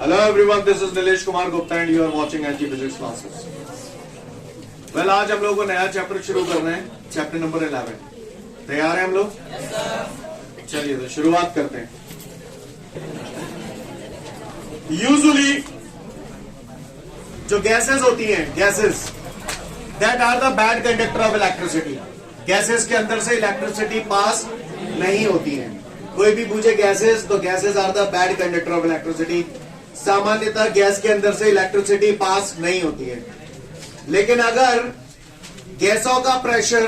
Hello everyone, this is Nilesh Kumar Gupta and you are watching HG Physics Classes. Well, आज हम लोगों को नया चैप्टर शुरू करना है, चैप्टर नंबर 11. तैयार हैं हम लोग? चलिए तो शुरुआत करते हैं. यूजुअली जो गैसेस होती हैं, gases that are the bad conductor of electricity. Gases के अंदर से इलेक्ट्रिसिटी पास नहीं होती है. कोई भी पूछे गैसेस तो gases are the bad conductor of electricity. सामान्यतः गैस के अंदर से इलेक्ट्रिसिटी पास नहीं होती है. लेकिन अगर गैसों का प्रेशर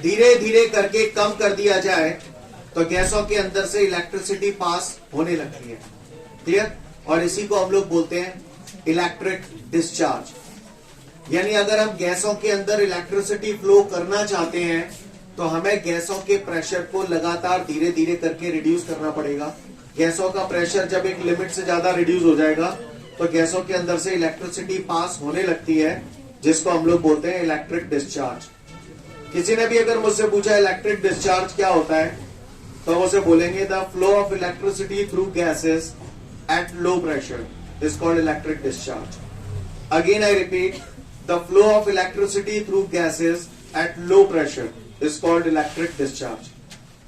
धीरे धीरे करके कम कर दिया जाए तो गैसों के अंदर से इलेक्ट्रिसिटी पास होने लगती है. क्लियर? और इसी को हम लोग बोलते हैं इलेक्ट्रिक डिस्चार्ज. यानी अगर हम गैसों के अंदर इलेक्ट्रिसिटी फ्लो करना चाहते हैं तो हमें गैसों के प्रेशर को लगातार धीरे धीरे करके रिड्यूस करना पड़ेगा. गैसों का प्रेशर जब एक लिमिट से ज्यादा रिड्यूस हो जाएगा तो गैसों के अंदर से इलेक्ट्रिसिटी पास होने लगती है, जिसको हम लोग बोलते हैं इलेक्ट्रिक डिस्चार्ज. किसी ने भी अगर मुझसे पूछा इलेक्ट्रिक डिस्चार्ज क्या होता है तो उसे बोलेंगे the flow of electricity through gases at low pressure is called electric discharge. Again I repeat, the flow of electricity through gases at low pressure is called electric discharge.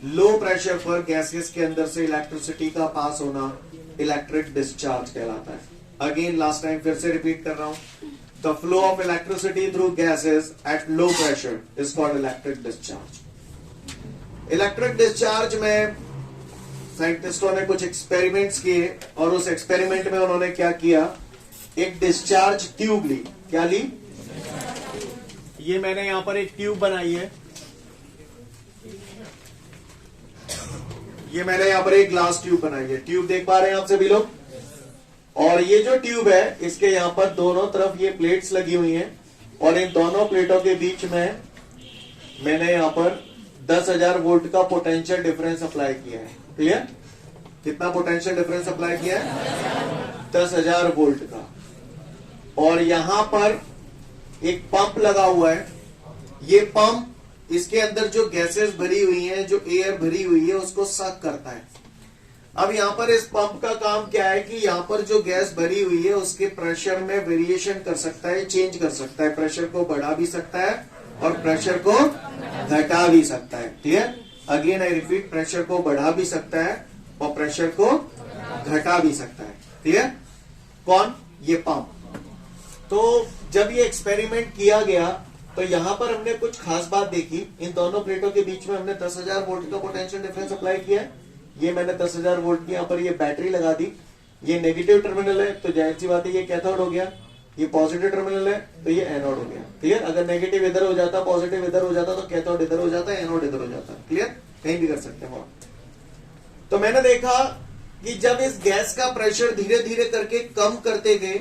Low pressure पर gases के अंदर से electricity का पास होना electric discharge कहलाता है. Again last time फिर से रिपीट कर रहा हूं, the flow of electricity through gases at low pressure is called electric discharge. Electric discharge में साइंटिस्टों ने कुछ एक्सपेरिमेंट्स किए और उस एक्सपेरिमेंट में उन्होंने क्या किया, एक डिस्चार्ज ट्यूब ली. क्या ली? ये मैंने यहां पर एक ट्यूब बनाई है. ये मैंने यहां पर एक ग्लास ट्यूब बनाई है. ट्यूब देख पा रहे हैं आप सभी लोग? और ये जो ट्यूब है इसके यहां पर दोनों तरफ ये प्लेट्स लगी हुई हैं और इन दोनों प्लेटों के बीच में मैंने यहां पर 10,000 वोल्ट का पोटेंशियल डिफरेंस अप्लाई किया है. क्लियर? कितना पोटेंशियल डिफरेंस अप्लाई किया है? 10,000 वोल्ट का. और यहां पर एक पंप लगा हुआ है. ये पंप इसके अंदर जो गैसेस भरी हुई हैं, जो एयर भरी हुई है, उसको सक करता है. अब यहां पर इस पंप का काम क्या है कि यहां पर जो गैस भरी हुई है उसके प्रेशर में वेरिएशन कर सकता है, चेंज कर सकता है. प्रेशर को बढ़ा भी सकता है और प्रेशर को घटा भी सकता है. Clear? Again I repeat, pressure को बढ़ा भी सकता है और प्रेशर को घटा भी सकता है. क्लियर? कौन? ये पंप. तो जब ये एक्सपेरिमेंट किया गया तो यहां पर हमने कुछ खास बात देखी. इन दोनों प्लेटों के बीच में हमने 10,000 वोल्ट का पोटेंशियल डिफरेंस अप्लाई किया है. ये मैंने 10,000 वोल्ट की यहां पर ये बैटरी लगा दी. ये नेगेटिव टर्मिनल है तो जाहिर सी बात है ये कैथोड हो गया. ये पॉजिटिव टर्मिनल है तो ये एनोड हो गया. क्लियर? अगर नेगेटिव इधर हो जाता, पॉजिटिव इधर हो जाता तो कैथोड इधर हो जाता, एनोड इधर हो जाता. क्लियर? कहीं भी कर सकते हैं. तो मैंने देखा कि जब इस गैस का प्रेशर धीरे धीरे करके कम करते गए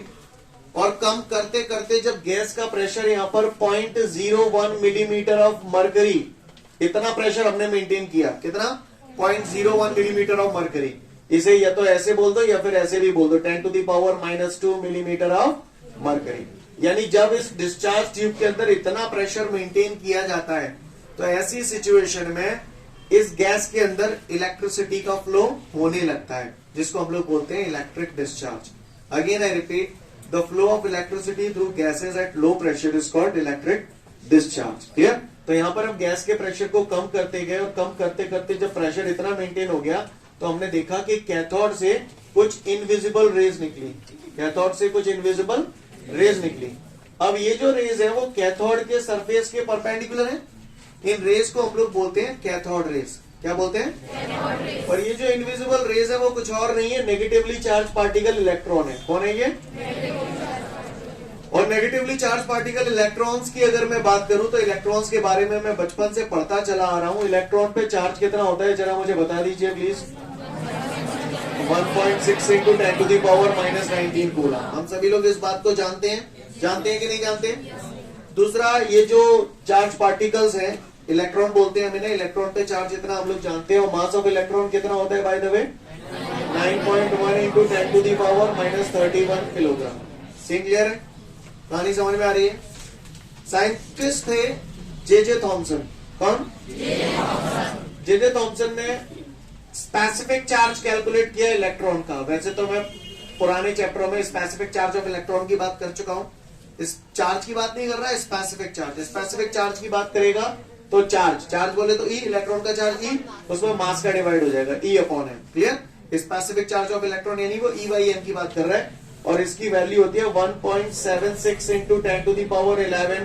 और कम करते करते जब गैस का प्रेशर यहां पर 0.01 मिलीमीटर ऑफ मरकरी, इतना प्रेशर हमने मेंटेन किया. कितना? 0.01 मिलीमीटर ऑफ मरकरी. इसे या तो ऐसे बोल दो या फिर ऐसे भी बोल दो, 10⁻⁻² मिलीमीटर ऑफ मरकरी. यानी जब इस डिस्चार्ज ट्यूब के अंदर इतना प्रेशर मेंटेन किया जाता है तो ऐसी सिचुएशन में इस गैस के अंदर इलेक्ट्रिसिटी का फ्लो होने लगता है, जिसको हम लोग बोलते हैं electric discharge. Again I repeat, the flow of electricity through gases at low pressure is called electric discharge. Clear? तो यहां पर हम गैस के प्रेशर को कम करते गए और कम करते करते जब प्रेशर इतना मेंटेन हो गया तो हमने देखा कि कैथोड से कुछ इनविजिबल रेज निकली. कैथोड से कुछ इनविजिबल रेज निकली. अब ये जो रेज है वो कैथोड के सरफेस के परपेंडिकुलर है. इन रेज को हम लोग बोलते हैं कैथोड रेज. क्या बोलते हैं? और ये जो इनविजिबल रेज है वो कुछ और नहीं है, नेगेटिवली चार्ज पार्टिकल इलेक्ट्रॉन है. कौन है ये? और नेगेटिवली चार्ज पार्टिकल इलेक्ट्रॉन्स की अगर मैं बात करूं तो इलेक्ट्रॉन्स के बारे में मैं बचपन से पढ़ता चला आ रहा हूं. इलेक्ट्रॉन पे चार्ज कितना होता है जरा मुझे बता दीजिए प्लीज. 1.6 into 10⁻⁻19 coulomb. हम सभी लोग इस बात को जानते हैं कि नहीं जानते? दूसरा, ये जो चार्ज पार्टिकल्स हैं, इलेक्ट्रॉन बोलते हैं हम इन्हें. इलेक्ट्रॉन पे चार्ज इतना हम लोग जानते हैं. और मास ऑफ इलेक्ट्रॉन कितना होता है by the way? 9.1 into 10⁻31 kilogram. Scene clear है? कहानी समझ में आ रही है? साइंटिस्ट थे जे थॉमसन. कौन? जे थॉमसन ने स्पेसिफिक चार्ज कैलकुलेट किया इलेक्ट्रॉन का. वैसे तो मैं पुराने चैप्टरों में स्पेसिफिक चार्ज ऑफ इलेक्ट्रॉन की बात कर चुका हूं। इस चार्ज की बात नहीं कर रहा है, स्पेसिफिक चार्ज। स्पेसिफिक चार्ज की बात करेगा तो चार्ज बोले तो ई, इलेक्ट्रॉन का चार्ज ई, उसमें मास का डिवाइड हो जाएगा E upon M. Clear. Specific charge of electron यानी वो ई बाई एम की बात कर रहा है और इसकी वैल्यू होती है 1.76 into 10 to the power 11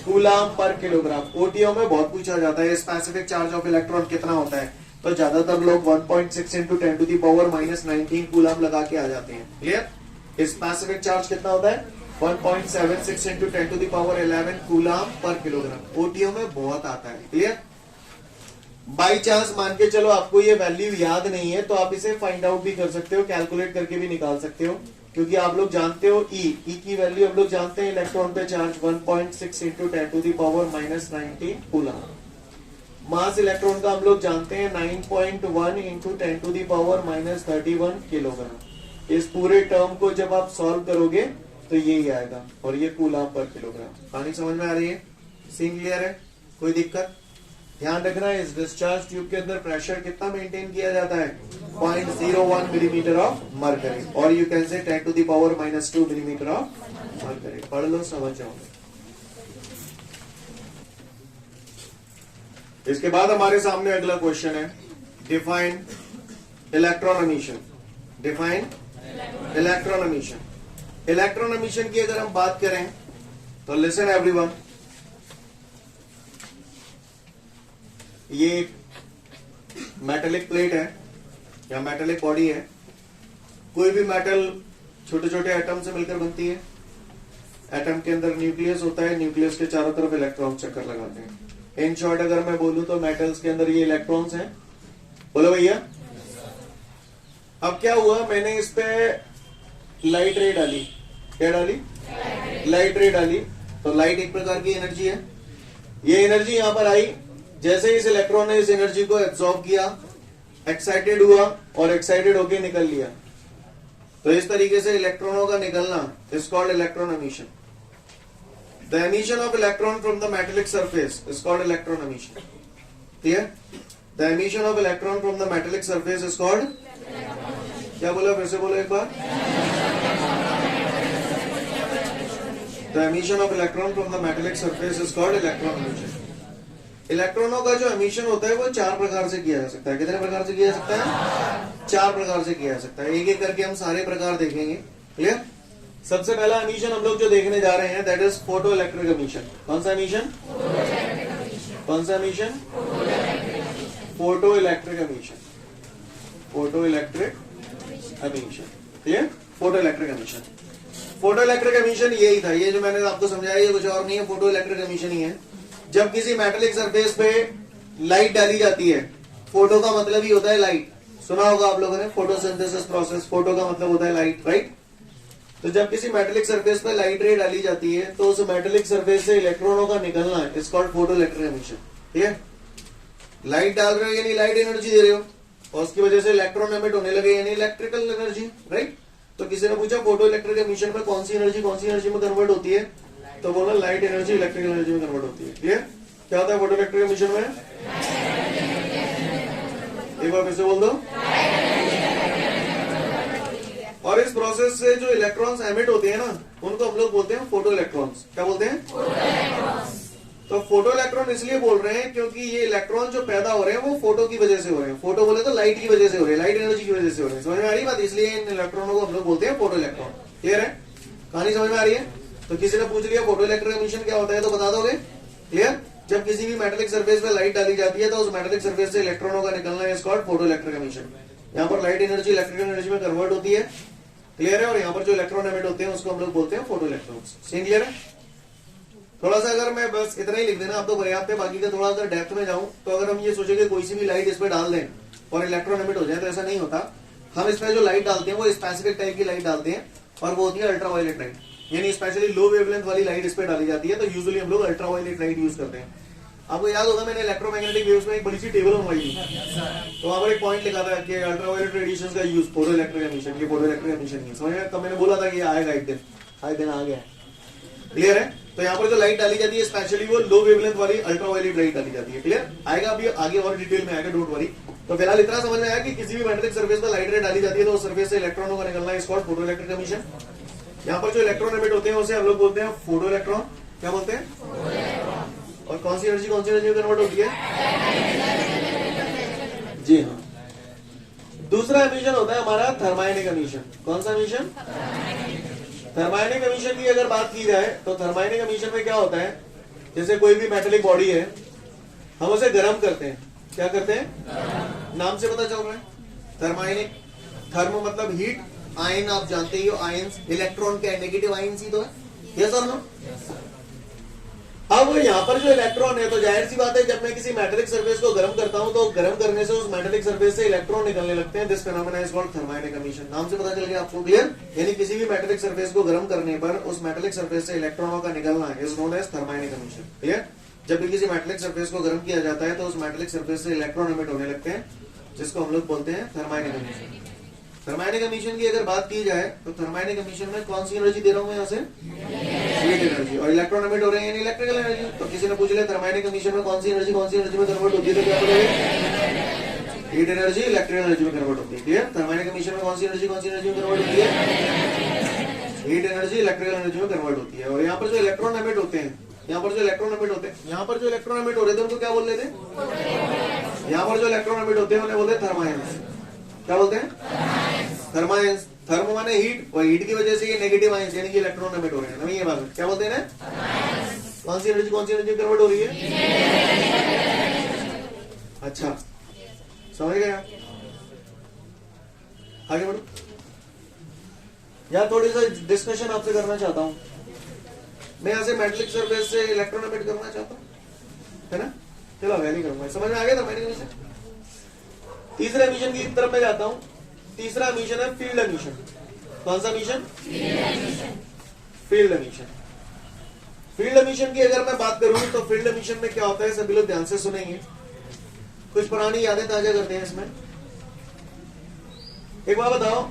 coulomb per kilogram. ओटीओ में बहुत पूछा जाता है स्पेसिफिक चार्ज ऑफ इलेक्ट्रॉन कितना होता है, तो ज्यादातर लोग 1.6 into 10 to the power -19 coulomb लगा के आ जाते हैं। क्लियर। स्पेसिफिक चार्ज कितना होता है 1.76 into 10 to the power 11 coulomb per kilogram. ओटीओ में बहुत आता है। क्लियर। बाई चांस मान के चलो आपको ये वैल्यू याद नहीं है तो आप इसे फाइंड आउट भी कर सकते हो, कैलकुलेट करके भी निकाल सकते हो, क्योंकि आप लोग जानते हो ई की वैल्यू हम लोग जानते हैं इलेक्ट्रॉन पे charge 1.6 into 10 to the power -19 coulomb. Mass electron का हम लोग जानते हैं 9.1 into 10 to the power -31 kilogram. इस पूरे टर्म को जब आप सॉल्व करोगे तो यही आएगा और ये कूलाम पर किलोग्राम। कहानी समझ में आ रही है? सीन क्लियर है? कोई दिक्कत? ध्यान रखना है इस डिस्चार्ज ट्यूब के अंदर प्रेशर कितना मेंटेन किया जाता है 0.01 मिलीमीटर ऑफ मरकरी, और you can say 10 to the power -2 millimetre of mercury. पढ़ लो, समझ जाओगे। इसके बाद हमारे सामने अगला क्वेश्चन है define electron emission. Define electron emission. Electron emission की अगर हम बात करें तो लिसन एवरीवन, ये मेटेलिक प्लेट है या मेटेलिक बॉडी है। कोई भी मेटल छोटे छोटे एटम से मिलकर बनती है। एटम के अंदर न्यूक्लियस होता है, न्यूक्लियस के चारों तरफ इलेक्ट्रॉन चक्कर लगाते हैं। इन शॉर्ट अगर मैं बोलूं तो मेटल्स के अंदर ये इलेक्ट्रॉन्स हैं। बोलो भैया। अब क्या हुआ, मैंने इस पे लाइट रे डाली। क्या डाली? लाइट रे डाली। तो लाइट एक प्रकार की एनर्जी है। ये एनर्जी यहां पर आई, जैसे इस इलेक्ट्रॉन ने इस एनर्जी को एब्सॉर्ब किया, एक्साइटेड हुआ और एक्साइटेड होके निकल लिया। तो इस तरीके से इलेक्ट्रॉनों का निकलना is called electron emission. The emission of electron from the metallic surface is called electron emission. Clear? The emission of electron from the metallic surface is called, क्या बोला, फिर से बोलो एक बार। The emission of electron from the metallic surface is called electron emission. इलेक्ट्रॉनों का जो एमिशन होता है वो 4 प्रकार से किया जा सकता है। कितने प्रकार से किया जा सकता है? 4 प्रकार से किया जा सकता है। एक एक करके हम सारे प्रकार देखेंगे। क्लियर? सबसे पहला एमिशन हम लोग जो देखने जा रहे हैं that is photo electric emission. कौन सा एमिशन? कौन सा emission? Photo electric emission. Photo electric emission. Clear? Photo electric emission. Photo electric emission यही था, ये जो मैंने आपको समझाया ये कुछ और नहीं है, फोटो इलेक्ट्रिक एमिशन ही है। जब किसी मेटेलिक सरफेस पे लाइट डाली जाती है, फोटो का मतलब ही होता है लाइट। सुना होगा आप लोगों ने फोटोसिंथेसिस प्रोसेस, फोटो का मतलब होता है लाइट, राइट? तो जब किसी मेटेलिक सरफेस पे लाइट रे डाली जाती है तो उस मेटेलिक सरफेस से इलेक्ट्रॉनों का निकलना है is called photo electric emission. ठीक है? लाइट डाल रहे हो यानी लाइट एनर्जी दे रहे हो और उसकी वजह से इलेक्ट्रॉन एमिट होने लगे यानी इलेक्ट्रिकल एनर्जी, राइट? तो किसी ने पूछा फोटो इलेक्ट्रिक एमिशन में कौन सी एनर्जी में कन्वर्ट होती है, तो बोला लाइट एनर्जी इलेक्ट्रिकल एनर्जी में कन्वर्ट होती है। क्लियर? क्या होता है फोटो इलेक्ट्रिक एमिशन में? एक बार फिर से बोल दो। और इस प्रोसेस से जो इलेक्ट्रॉन्स एमिट होते हैं ना उनको हम लोग बोलते हैं फोटो इलेक्ट्रॉन्स। क्या बोलते हैं? तो फोटो इलेक्ट्रॉन इसलिए बोल रहे हैं क्योंकि ये इलेक्ट्रॉन जो पैदा हो रहे हैं वो फोटो की वजह से हो रहे हैं। फोटो बोले तो लाइट की वजह से हो रहे हैं, लाइट एनर्जी की वजह से हो रहे हैं। समझ में आ रही बात? इसलिए इन इलेक्ट्रॉनों को हम लोग बोलते हैं फोटो इलेक्ट्रॉन। क्लियर है? कहानी समझ में आ रही है? तो किसी ने पूछ लिया फोटो इलेक्ट्रिक एमिशन क्या होता है तो बता दोगे? क्लियर? जब किसी भी मेटेलिक सरफेस पे लाइट डाली जाती है तो उस मेटेलिक सरफेस से इलेक्ट्रॉनों का निकलना is called photo electric emission. यहाँ पर लाइट एनर्जी इलेक्ट्रिकल एनर्जी में कन्वर्ट होती है। क्लियर है? और यहाँ पर जो इलेक्ट्रॉन एमिट होते हैं उसको हम लोग बोलते हैं फोटो इलेक्ट्रॉन्स। सीन क्लियर है? थोड़ा सा अगर मैं बस इतना ही लिख देना आप तो पर्याप्त है। बाकी का थोड़ा अगर डेप्थ में जाऊं तो अगर हम ये सोचेंगे कोई सी भी लाइट इस पे डाल दें और इलेक्ट्रॉन एमिट हो जाए तो ऐसा नहीं होता। हम इसमें जो लाइट डालते हैं वो स्पेसिफिक टाइप की लाइट डालते हैं और वो होती है अल्ट्रावायलेट लाइट, यानी स्पेशली लो वेवलेंथ वाली लाइट इस पे डाली जाती है। तो यूजुअली हम लोग अल्ट्रावायलेट लाइट यूज करते हैं। आपको याद होगा मैंने इलेक्ट्रोमैग्नेटिक वेव्स में एक बड़ी सी टेबल बनवाई थी, तो वहां पर एक पॉइंट लिखा था कि अल्ट्रावायलेट रेडिएशन का यूज फोटो इलेक्ट्रिक एमिशन, ये फोटो इलेक्ट्रिक एमिशन है। समझ में? तब मैंने बोला था कि आएगा एक दिन, आज दिन आ गया। क्लियर है? तो यहाँ पर जो लाइट डाली जाती है स्पेशली वो लो वेवलेंथ वाली अल्ट्रावायलेट लाइट डाली जाती है। क्लियर? आएगा अभी आगे और डिटेल में आएगा, डोंट वरी। तो फिलहाल इतना समझ में आया कि किसी भी मेटेलिक सरफेस पर लाइट रे डाली जाती है तो उस सरफेस से इलेक्ट्रॉनों का निकलना is called photo electric emission. यहाँ पर जो इलेक्ट्रॉन एमिट होते हैं उसे हम लोग बोलते हैं फोटो इलेक्ट्रॉन। क्या बोलते हैं? और कौन सी एनर्जी में कन्वर्ट होती है? जी हाँ। दूसरा एमिशन होता है हमारा थर्मायनिक एमिशन। कौन सा एमिशन? थर्मायनिक एमिशन की अगर बात की जाए तो थर्मायनिक एमिशन में क्या होता है, जैसे कोई भी मेटेलिक बॉडी है, हम उसे गर्म करते हैं। क्या करते हैं? नाम से पता चल रहा है थर्मायनिक। थर्म मतलब हीट, आयन आप जानते ही हो, आयंस इलेक्ट्रॉन के नेगेटिव आयंस ही तो है। यस और नो? अब यहाँ पर जो इलेक्ट्रॉन है, तो जाहिर सी बात है जब मैं किसी मेटेलिक सरफेस को गर्म करता हूं तो गर्म करने से उस मेटेलिक सरफेस से इलेक्ट्रॉन निकलने लगते हैं। This phenomena is called thermionic emission. नाम से पता चल गया आपको, क्लियर? यानी किसी भी मेटेलिक सरफेस को गर्म करने पर उस मेटेलिक सरफेस से इलेक्ट्रॉनों का निकलना is known as thermionic emission. Clear? जब भी किसी मेटेलिक सरफेस को गर्म किया जाता है तो उस मेटेलिक सरफेस से इलेक्ट्रॉन एमिट होने लगते हैं, जिसको हम लोग बोलते हैं थर्मायनिक एमिशन। थर्मायनिक एमिशन की अगर बात की जाए तो थर्मायनिक एमिशन में कौन सी एनर्जी दे रहा हूं मैं यहाँ से? Heat energy. और इलेक्ट्रॉन एमिट हो रहे हैं इलेक्ट्रिकल एनर्जी। तो किसी ने पूछ लिया थर्मायनिक एमिशन में कौन सी एनर्जी में कन्वर्ट होती है, तो क्या बोलेंगे? हीट एनर्जी इलेक्ट्रिकल एनर्जी में कन्वर्ट होती है। क्लियर? थर्मायनिक एमिशन में कौन सी एनर्जी में कन्वर्ट होती है? हीट एनर्जी इलेक्ट्रिकल एनर्जी में कन्वर्ट होती है। और यहाँ पर जो इलेक्ट्रॉन एमिट होते हैं, यहाँ पर जो इलेक्ट्रॉन एमिट हो रहे थे उनको क्या बोल रहे थे? यहाँ पर जो इलेक्ट्रॉन एमिट होते हैं उन्हें बोलते हैं थर्मायंस। क्या बोलते हैं? थर्मायंस। थर्म माने हीट, और हीट की वजह से ये नेगेटिव आयंस यानी कि इलेक्ट्रॉन एमिट हो रहे हैं। नहीं ये बात क्या बोलते हैं ना? कौन सी एनर्जी कन्वर्ट हो रही है? अच्छा, समझ गया? आगे बढ़ो। यार थोड़ी सा डिस्कशन आपसे करना चाहता हूं। मैं यहाँ से मेटेलिक सरफेस से इलेक्ट्रॉन एमिट करना चाहता हूँ, है ना? चलो मैं नहीं करूंगा। समझ में आ गया था मेरे एमिशन? तीसरे एमिशन की तरफ मैं जाता हूँ। तीसरा एमिशन है फील्ड एमिशन। कौन सा emission? Field emission. Field emission की अगर मैं बात करूं तो फील्ड एमिशन में क्या होता है, सभी लोग ध्यान से सुनेंगे, कुछ पुरानी यादें ताजा करते हैं इसमें। एक बात बताओ,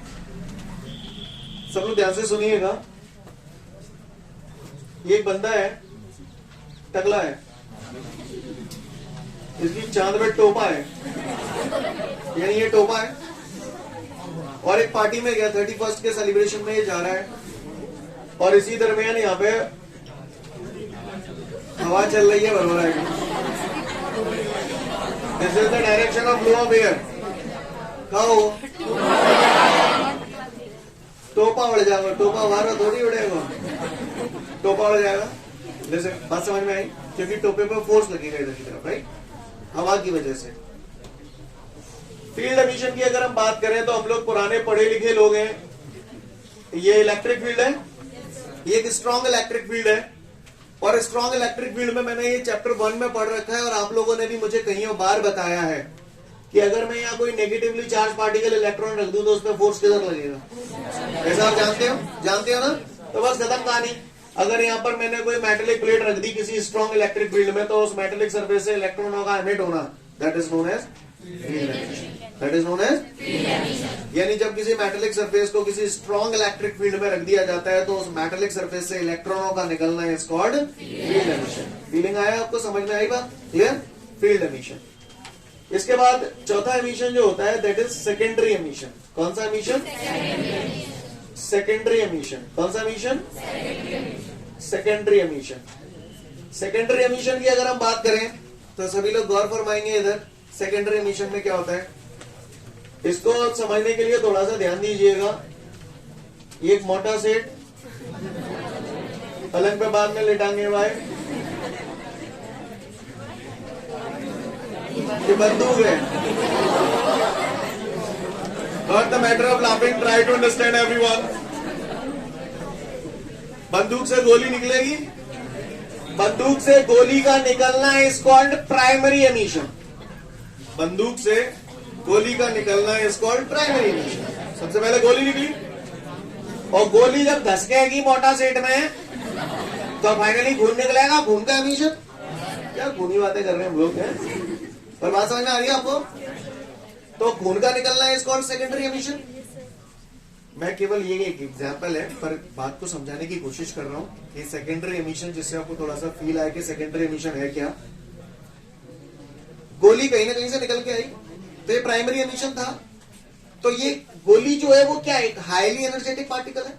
सब लोग ध्यान से सुनिएगा। ये एक बंदा है, टकला है, इसकी चांद पे टोपा है, यानी ये टोपा है, और एक पार्टी में गया 31st के सेलिब्रेशन में ये जा रहा है, और इसी दरमियान यहाँ पे हवा चल रही है भरभरा की। This is the direction of flow of air. कहो टोपा उड़ जाएगा, टोपा बाहर थोड़ी उड़ेगा, टोपा उड़ जाएगा। जैसे बात समझ में आई? क्योंकि टोपे पर फोर्स लगेगा इधर की तरफ, राइट, हवा की वजह से। फील्ड एमिशन की अगर हम बात करें तो हम लोग पुराने पढ़े लिखे लोग हैं। ये इलेक्ट्रिक फील्ड है, ये एक स्ट्रॉन्ग इलेक्ट्रिक फील्ड है, और स्ट्रॉन्ग इलेक्ट्रिक फील्ड में मैंने ये चैप्टर 1 में पढ़ रखा है, और आप लोगों ने भी मुझे कई बार बताया है कि अगर मैं यहाँ कोई नेगेटिवली चार्ज पार्टिकल इलेक्ट्रॉन रख दूं तो उसमें फोर्स किधर लगेगा। ऐसा आप जानते हो ना? तो बस खत्म कहानी। अगर यहाँ पर मैंने कोई मेटेलिक प्लेट रख दी किसी स्ट्रॉन्ग इलेक्ट्रिक फील्ड में, तो उस मेटेलिक सरफेस से इलेक्ट्रॉनों का एमिट होना, that is known as field emission. That is known as field emission. यानी जब किसी मेटेलिक सरफेस को किसी स्ट्रॉन्ग इलेक्ट्रिक फील्ड में रख दिया जाता है तो उस मेटेलिक सरफेस से इलेक्ट्रॉनों का निकलना is called field emission. Feeling आया आपको? समझ में आई बात? क्लियर? Field emission. इसके बाद चौथा एमिशन जो होता है दैट इज सेकेंडरी एमिशन। कौन सा एमिशन? Secondary emission. कौन सा emission? Secondary emission. Secondary emission की अगर हम बात करें तो सभी लोग गौर फरमाएंगे इधर। सेकेंडरी एमिशन में क्या होता है, इसको समझने के लिए थोड़ा सा ध्यान दीजिएगा। एक मोटा सेट पलंग पे बाद में लेटांगे भाई, ये बंदूक है। Not the matter of laughing, try to understand everyone. बंदूक से गोली निकलेगी, बंदूक से गोली का निकलना इज कॉल्ड प्राइमरी एमिशन। बंदूक से गोली का निकलना इज कॉल्ड प्राइमरी एमिशन। सबसे पहले गोली निकली, और गोली जब धसकेगी मोटा सेट में तो फाइनली खून निकलेगा, खून का एमिशन। क्या खूनी बातें कर रहे हैं हम लोग, हैं? पर बात समझ में आ रही है आपको? तो खून का निकलना इज कॉल्ड सेकेंडरी एमिशन। मैं केवल ये एक एग्जांपल है, पर बात को समझाने की कोशिश कर रहा हूं कि सेकेंडरी एमिशन, जिससे आपको थोड़ा सा फील आए कि सेकेंडरी एमिशन है क्या। गोली कहीं ना कहीं से निकल के आई, तो ये प्राइमरी एमिशन था। तो ये गोली जो है वो क्या है, एक हाईली एनर्जेटिक पार्टिकल है।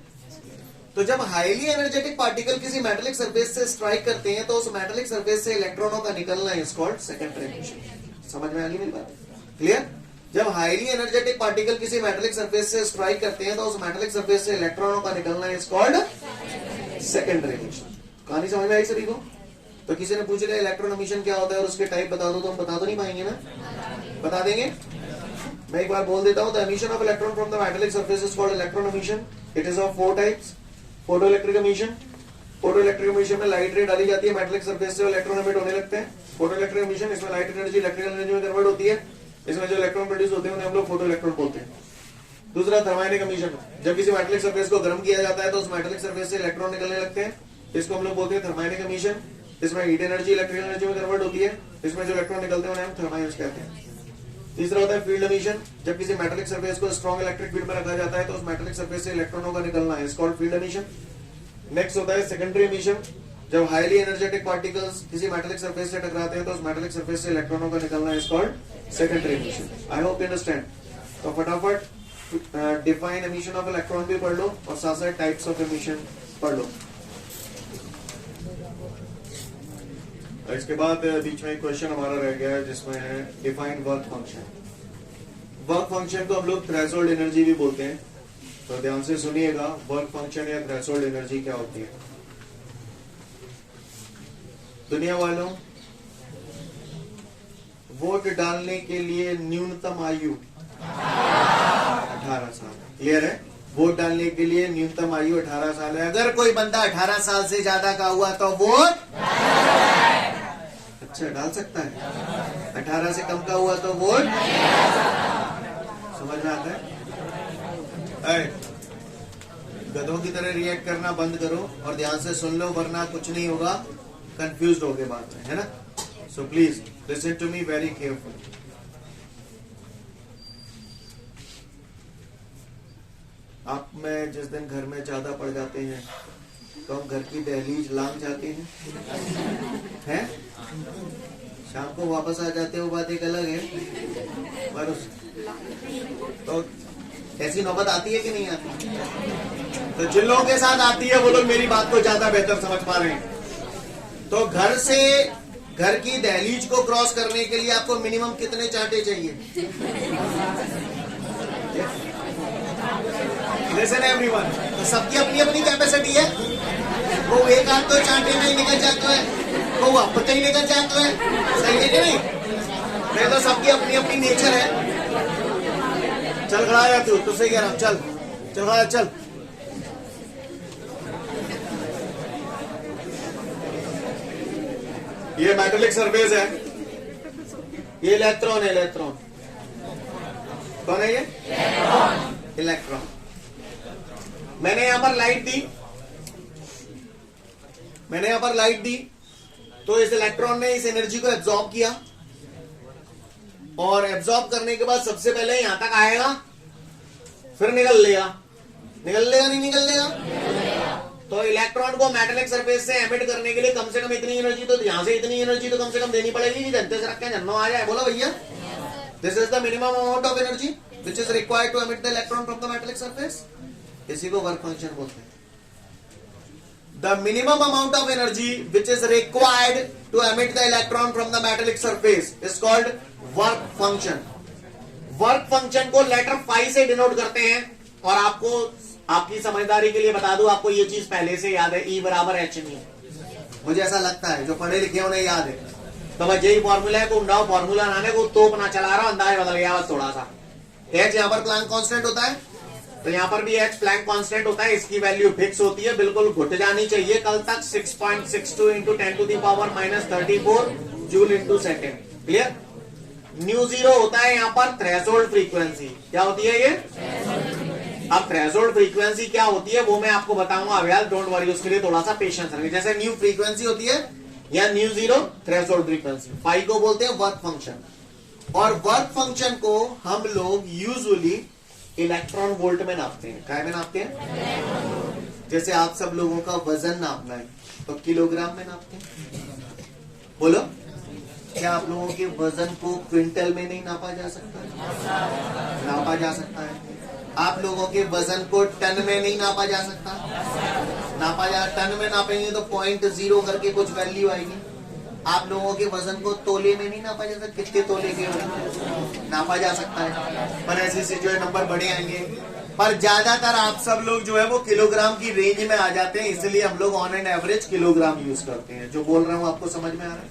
तो जब हाईली एनर्जेटिक पार्टिकल किसी मेटेलिक सरफेस से स्ट्राइक करते हैं तो उस मेटेलिक सरफेस से इलेक्ट्रॉनों का निकलना इज कॉल्ड सेकेंडरी एमिशन। समझ में आ गई मेरी बात? क्लियर? जब हाईली एनर्जेटिक पार्टिकल किसी मेटेलिक सरफेस से स्ट्राइक करते हैं तो उस मेटेलिक सरफेस से इलेक्ट्रॉनों का निकलना इज कॉल्ड सेकेंडरी एमिशन। कहानी समझ में आई सभी को? तो किसी ने पूछेगा इलेक्ट्रॉन एमिशन क्या होता है और उसके टाइप बता दो, तो हम बता तो नहीं पाएंगे ना? बता देंगे? मैं एक बार बोल देता हूं। The emission of electron from the metallic surface is called electron emission. It is of 4 types. Photo electric emission. Photo electric emission में लाइट रे डाली जाती है मेटेलिक सरफेस से, इलेक्ट्रॉन एमिट होने लगते हैं। फोटो इलेक्ट्रिक एमिशन, इसमें लाइट एनर्जी इलेक्ट्रिकल एनर्जी में कन्वर्ट होती है। इसमें जो इलेक्ट्रॉन प्रोड्यूस होते हैं उन्हें हम लोग फोटो इलेक्ट्रॉन बोलते हैं। दूसरा थर्माइनिक एमिशन, जब किसी मेटेलिक सरफेस को गर्म किया जाता है तो उस मेटेलिक सरफेस से इलेक्ट्रॉन निकलने लगते हैं, इसको हम लोग बोलते हैं थर्माइनिक एमिशन। इसमें हीट एनर्जी इलेक्ट्रिकल एनर्जी में कन्वर्ट होती है। इसमें जो इलेक्ट्रॉन निकलते हैं उन्हें हम थर्माइन्स कहते हैं। तीसरा होता है फील्ड एमिशन, जब किसी मेटेलिक सरफेस को स्ट्रॉन्ग इलेक्ट्रिक फील्ड में रखा जाता है तो उस मेटेलिक सरफेस से इलेक्ट्रॉनों का निकलना है, is called field emission. Next होता है सेकेंडरी एमिशन, जब हाईली एनर्जेटिक पार्टिकल्स किसी मेटेलिक सरफेस से टकराते हैं तो उस मेटेलिक सरफेस से इलेक्ट्रॉनों का निकलना is called secondary emission. I hope you understand. तो फटाफट डिफाइन एमिशन ऑफ इलेक्ट्रॉन भी पढ़ लो और साथ साथ टाइप्स ऑफ एमिशन पढ़ लो। इसके बाद बीच में एक क्वेश्चन हमारा रह गया है जिसमें है define work function. Work function को हम लोग थ्रेशोल्ड एनर्जी भी बोलते हैं, तो ध्यान से सुनिएगा वर्क फंक्शन या थ्रेशोल्ड एनर्जी क्या होती है। दुनिया वालों, वोट डालने के लिए न्यूनतम आयु 18 साल। क्लियर है? वोट डालने के लिए न्यूनतम आयु 18 साल है। अगर कोई बंदा 18 साल से ज्यादा का हुआ तो वोट अच्छा डाल सकता है, 18 से कम का हुआ तो वोट। समझ में आता है? गधों की तरह रिएक्ट करना बंद करो और ध्यान से सुन लो, वरना कुछ नहीं होगा, कंफ्यूज हो गए बात में, है ना? So please listen to me very careful. आप में जिस दिन घर में ज्यादा पड़ जाते हैं तो हम घर की दहलीज लांग जाते हैं, शाम को वापस आ जाते हो, बात एक अलग है। पर तो ऐसी नौबत आती है कि नहीं आती? तो जिन लोगों के साथ आती है वो लोग मेरी बात को ज्यादा बेहतर समझ पा रहे हैं। तो घर से घर की दहलीज को क्रॉस करने के लिए आपको मिनिमम कितने चांटे चाहिए? लिसन एवरीवन, तो सबकी अपनी अपनी कैपेसिटी है। वो एक हाथ तो चांटे में ही निकल जाता है, वो वापस ही निकल जाता है। सही है कि नहीं? नहीं तो सबकी अपनी अपनी नेचर है। चल खड़ा जा तू, तुझसे कह रहा हूं, चल चल खड़ा चल। ये मेटेलिक सरफेस है, ये इलेक्ट्रॉन है। इलेक्ट्रॉन कौन है? ये इलेक्ट्रॉन। मैंने यहां पर लाइट दी, मैंने यहां पर लाइट दी, तो इस इलेक्ट्रॉन ने इस एनर्जी को एब्जॉर्ब किया और एब्जॉर्ब करने के बाद सबसे पहले यहां तक आएगा, फिर निकल लेगा। निकल लेगा नहीं निकल लेगा? तो इलेक्ट्रॉन को मेटेलिक सरफेस से एमिट करने के लिए कम से कम इतनी एनर्जी, तो यहां से इतनी एनर्जी तो कम से कम देनी पड़ेगी कि जनते से रख के जन्नो आ जाए। बोलो भैया, this is the minimum amount of energy which is required to emit the electron from the metallic surface. इसी को वर्क फंक्शन बोलते हैं। The minimum amount of energy which is required to emit the electron from the metallic surface is called work function. Work function को letter phi से denote करते हैं। और आपको आपकी समझदारी के लिए बता दूं, आपको ये चीज पहले से याद है, E बराबर एच न्यू। मुझे ऐसा लगता है जो पढ़े लिखे उन्हें याद है। तो बस यही फॉर्मूला है, को फॉर्मूला ना को तोप ना चला रहा, अंदाज बदल गया बस थोड़ा सा। एच यहाँ पर प्लैंक कांस्टेंट होता है, तो यहाँ पर भी एच प्लैंक कांस्टेंट होता है। इसकी वैल्यू फिक्स होती है, बिल्कुल घुट जानी चाहिए कल तक। 6.62 into 10⁻⁻34 joule into second. Clear? Mu zero होता है यहाँ पर थ्रेशोल्ड फ्रीक्वेंसी। क्या होती है ये? अब थ्रेशोल्ड फ्रीक्वेंसी क्या होती है वो मैं आपको बताऊंगा। अवेल डोंट वरी, उसके लिए थोड़ा सा पेशेंस रखें। जैसे न्यू फ्रीक्वेंसी होती है या nu zero threshold frequency. Phi को बोलते हैं वर्क फंक्शन। और वर्क फंक्शन को हम लोग यूजुअली इलेक्ट्रॉन वोल्ट में नापते हैं। क्या में नापते हैं? जैसे आप सब लोगों का वजन नापना है तो किलोग्राम में नापते हैं। बोलो, क्या आप लोगों के वजन को क्विंटल में नहीं नापा जा सकता? नापा जा सकता है। आप लोगों के वजन को टन में नहीं नापा जा सकता? नापा जा, टन में नापेंगे तो 0.0 करके कुछ वैल्यू आएगी। आप लोगों के वजन को तोले में नहीं नापा जा सकता? कितने तोले के हो नापा जा सकता है, पर ऐसे से जो है नंबर बड़े आएंगे। पर ज्यादातर आप सब लोग जो है वो किलोग्राम की रेंज में आ जाते हैं, इसलिए हम लोग on an average kilogram use करते हैं। जो बोल रहा हूँ आपको समझ में आ रहा है?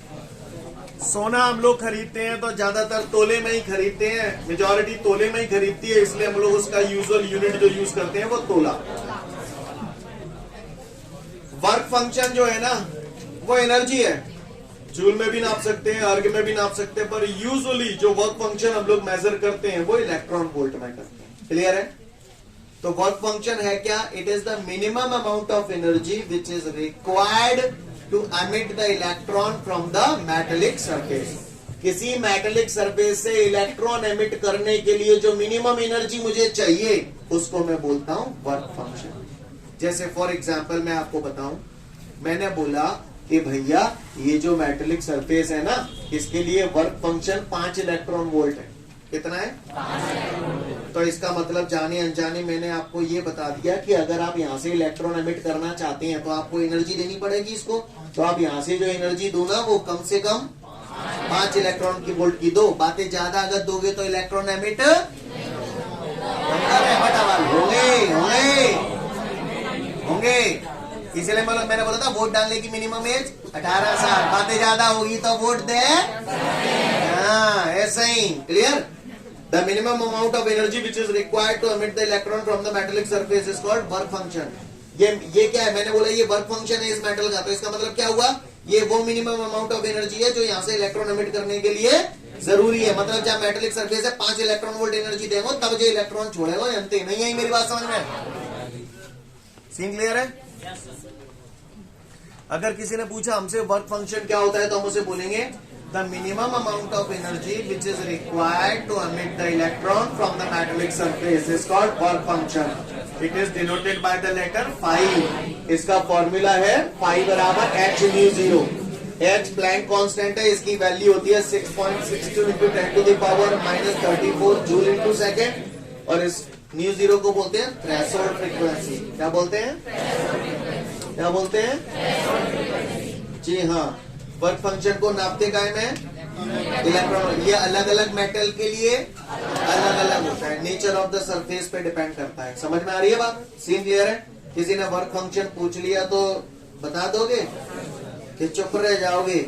सोना हम लोग खरीदते हैं तो ज्यादातर तोले में ही खरीदते हैं, मेजॉरिटी तोले में ही खरीदती है, इसलिए हम लोग उसका यूजुअल यूनिट जो यूज करते हैं वो तोला। वर्क फंक्शन जो है ना वो एनर्जी है, जूल में भी नाप सकते हैं, अर्ग में भी नाप सकते हैं, पर यूजुअली जो वर्क फंक्शन हम लोग मेजर करते हैं वो इलेक्ट्रॉन वोल्ट में करते हैं। क्लियर है? तो वर्क फंक्शन है क्या? It is the minimum amount of energy which is required to emit the electron from the metallic surface. किसी मेटेलिक सरफेस से इलेक्ट्रॉन एमिट करने के लिए जो मिनिमम एनर्जी मुझे चाहिए उसको मैं बोलता हूं वर्क फंक्शन। जैसे फॉर एग्जांपल मैं आपको बताऊं, मैंने बोला कि भैया ये जो मेटेलिक सरफेस है ना इसके लिए वर्क फंक्शन 5 इलेक्ट्रॉन वोल्ट है। कितना है? 5। तो इसका मतलब जाने अनजाने मैंने आपको ये बता दिया कि अगर आप यहाँ से इलेक्ट्रॉन एमिट करना चाहते हैं तो आपको एनर्जी देनी पड़ेगी इसको। तो आप यहाँ से जो एनर्जी दो ना वो कम से कम 5 इलेक्ट्रॉन की वोल्ट की दो। बातें ज्यादा अगर दोगे तो इलेक्ट्रॉन एमिट होंगे। इसलिए मैंने बोला था वोट डालने की मिनिमम एज 18 साल। बातें ज्यादा होगी तो वोट दे, ऐसा ही। Clear? The minimum amount of energy which is required to emit the electron from the metallic surface is called work function. ये क्या है? मैंने बोला ये वर्क फंक्शन है इस मेटल का, तो इसका मतलब क्या हुआ? ये वो मिनिमम अमाउंट ऑफ एनर्जी है जो यहाँ से इलेक्ट्रॉन एमिट करने के लिए जरूरी है। मतलब जब मेटेलिक सरफेस है 5 इलेक्ट्रॉन वोल्ट एनर्जी देगा तब जो इलेक्ट्रॉन छोड़ेगा। जानते नहीं आई मेरी बात समझ में? सीन क्लियर है? अगर किसी ने पूछा हमसे वर्क फंक्शन क्या होता है तो हम उसे बोलेंगे the minimum amount of energy which is required to emit the electron from the metallic surface is called work function. It is denoted by the letter phi. इसका फॉर्मूला है phi बराबर h mu 0। h Planck constant है, इसकी value होती है 6.62 into 10 to the power -34 joule into second. और इस mu 0 को बोलते हैं थ्रेशोल्ड फ्रीक्वेंसी। क्या बोलते हैं? क्या बोलते हैं? जी हाँ, वर्क फंक्शन को नापते काय में इलेक्ट्रॉन। ये अलग अलग मेटल के लिए अलग अलग होता है, नेचर ऑफ द सरफेस पे डिपेंड करता है। समझ में आ रही है बात? सीन क्लियर है? किसी ने वर्क फंक्शन पूछ लिया तो बता दोगे कि चुप रह जाओगे?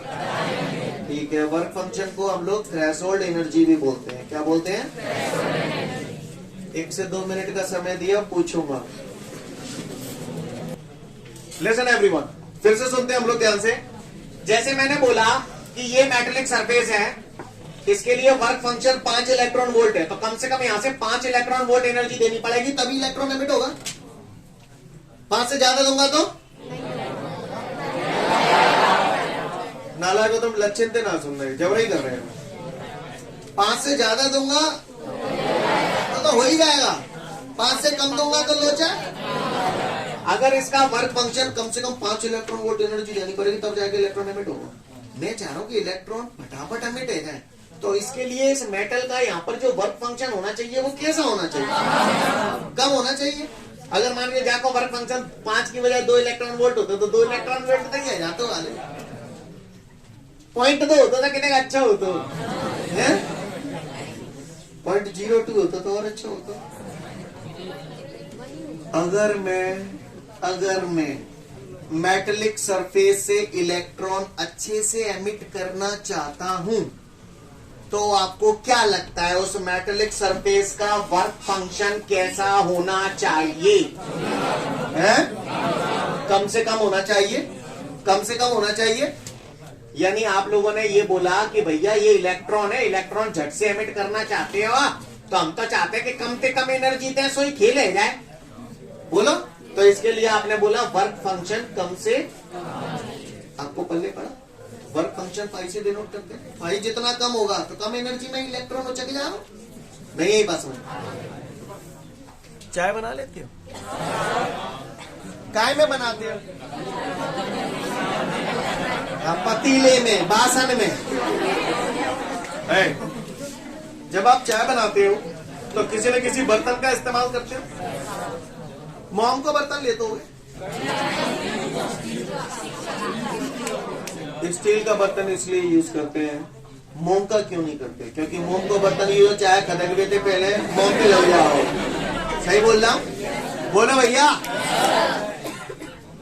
ठीक है। वर्क फंक्शन को हम लोग थ्रेशोल्ड एनर्जी भी बोलते हैं। क्या बोलते हैं? 1 से 2 मिनट का समय दिया, पूछूंगा। लिसन एवरीवन, फिर से सुनते हैं हम लोग ध्यान से। जैसे मैंने बोला कि ये मेटेलिक सरफेस है, इसके लिए वर्क फंक्शन 5 इलेक्ट्रॉन वोल्ट है, तो कम से कम यहां से 5 इलेक्ट्रॉन वोल्ट एनर्जी देनी पड़ेगी तभी इलेक्ट्रॉन एमिट होगा। 5 से ज्यादा दूंगा तो नाला को तुम लक्षित ना सुन रहे, जबरई कर रहे हो। 5 से ज्यादा दूंगा तो हो ही जाएगा, 5 से कम दूंगा तो लोचा। अगर इसका वर्क फंक्शन कम से कम 5 इलेक्ट्रॉन वोल्ट एनर्जी देनी पड़ेगी तब जाके इलेक्ट्रॉन एमिट होगा। मैं चाह रहा हूँ कि इलेक्ट्रॉन फटाफट एमिट हो जाए, तो इसके लिए इस मेटल का यहाँ पर जो वर्क फंक्शन होना चाहिए वो कैसा होना चाहिए? कम होना चाहिए। अगर मान लीजिए जाको वर्क फंक्शन 5 की बजाय 2 इलेक्ट्रॉन वोल्ट होता तो 2 इलेक्ट्रॉन वोल्ट तक ही जाते वाले। 0.2 होता था कितने अच्छा होता है, 0.02 होता तो और अच्छा होता। अगर मैं मेटेलिक सरफेस से इलेक्ट्रॉन अच्छे से एमिट करना चाहता हूं तो आपको क्या लगता है उस मेटेलिक सरफेस का वर्क फंक्शन कैसा होना चाहिए? है? कम से कम होना चाहिए, कम से कम होना चाहिए। यानी आप लोगों ने ये बोला कि भैया ये इलेक्ट्रॉन है, इलेक्ट्रॉन झट से एमिट करना चाहते हो आप, तो हम तो चाहते हैं कि कम से कम एनर्जी दे सो ही खेले जाए। बोलो, तो इसके लिए आपने बोला वर्क फंक्शन कम से, आपको पल्ले पड़ा वर्क फंक्शन फाई से डिनोट करते हैं। फाई जितना कम होगा तो कम एनर्जी में इलेक्ट्रॉन उचक जाओ। नहीं यही बात समझ? चाय बना लेते हो? काय में बनाते हो? पतीले में, बासन में। है। जब आप चाय बनाते हो तो किसी न किसी बर्तन का इस्तेमाल करते हो। मोम को बर्तन लेते हो, स्टील का बर्तन इसलिए यूज करते हैं, मोम का क्यों नहीं करते? क्योंकि मोम को बर्तन यूज चाय खदक देते पहले मोम पे लग जाओ। सही बोल रहा हूं? बोलो भैया।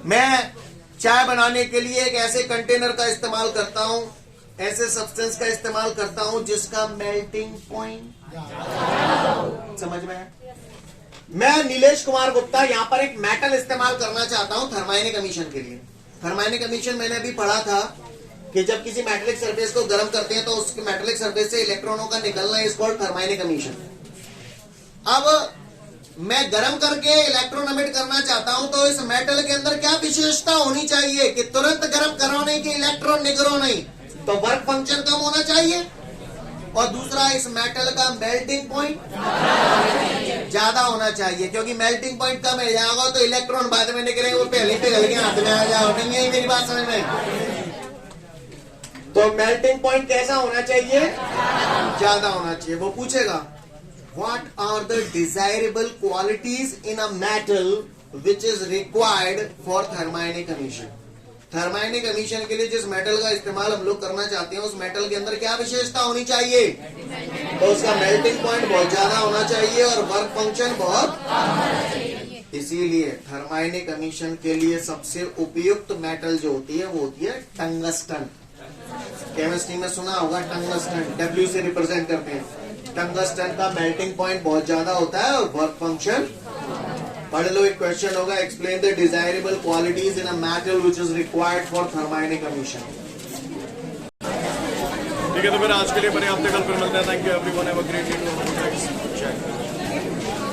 मैं चाय बनाने के लिए एक ऐसे कंटेनर का इस्तेमाल करता हूं, ऐसे सब्सटेंस का इस्तेमाल करता हूं जिसका मेल्टिंग पॉइंट समझ में है। मैं नीलेश कुमार गुप्ता यहां पर एक मेटल इस्तेमाल करना चाहता हूं थर्माइनिक एमिशन के लिए। थर्माइनिक एमिशन मैंने अभी पढ़ा था कि जब किसी मेटेलिक सरफेस को गर्म करते हैं तो उस मेटेलिक सरफेस से इलेक्ट्रॉनों का निकलना इज कॉल्ड थर्माइनिक एमिशन। अब मैं गर्म करके इलेक्ट्रॉन एमिट करना चाहता हूं तो इस मेटल के अंदर क्या विशेषता होनी चाहिए कि तुरंत गर्म करवाने के इलेक्ट्रॉन निकलो नहीं, तो वर्क फंक्शन कम होना चाहिए, और दूसरा इस मेटल का मेल्टिंग पॉइंट ज्यादा होना चाहिए, क्योंकि मेल्टिंग पॉइंट कम है जाएगा तो इलेक्ट्रॉन बाद में निकलेंगे, वो पहले पिघल के हाथ में आ जाओ। नहीं है मेरी बात समझ में? तो मेल्टिंग पॉइंट कैसा होना चाहिए? ज्यादा होना चाहिए। वो पूछेगा what are the desirable qualities in a metal which is required for thermionic emission. Thermionic emission के लिए जिस मेटल का इस्तेमाल हम लोग करना चाहते हैं उस मेटल के अंदर क्या विशेषता होनी चाहिए? तो उसका मेल्टिंग पॉइंट बहुत ज्यादा होना चाहिए और वर्क फंक्शन बहुत। इसीलिए थर्माइनिक एमिशन के लिए सबसे उपयुक्त मेटल जो होती है वो होती है टंगस्टन। केमिस्ट्री में सुना होगा टंगस्टन, डब्ल्यू से रिप्रेजेंट करते हैं। टंगस्टन का मेल्टिंग पॉइंट बहुत ज्यादा होता है और वर्क फंक्शन। पढ़ लो, एक क्वेश्चन होगा, explain the desirable qualities in a metal which is required for thermionic emission. ठीक है, तो फिर आज के लिए पर्याप्त है, कल फिर मिलते हैं। Thank you everyone, have a great day.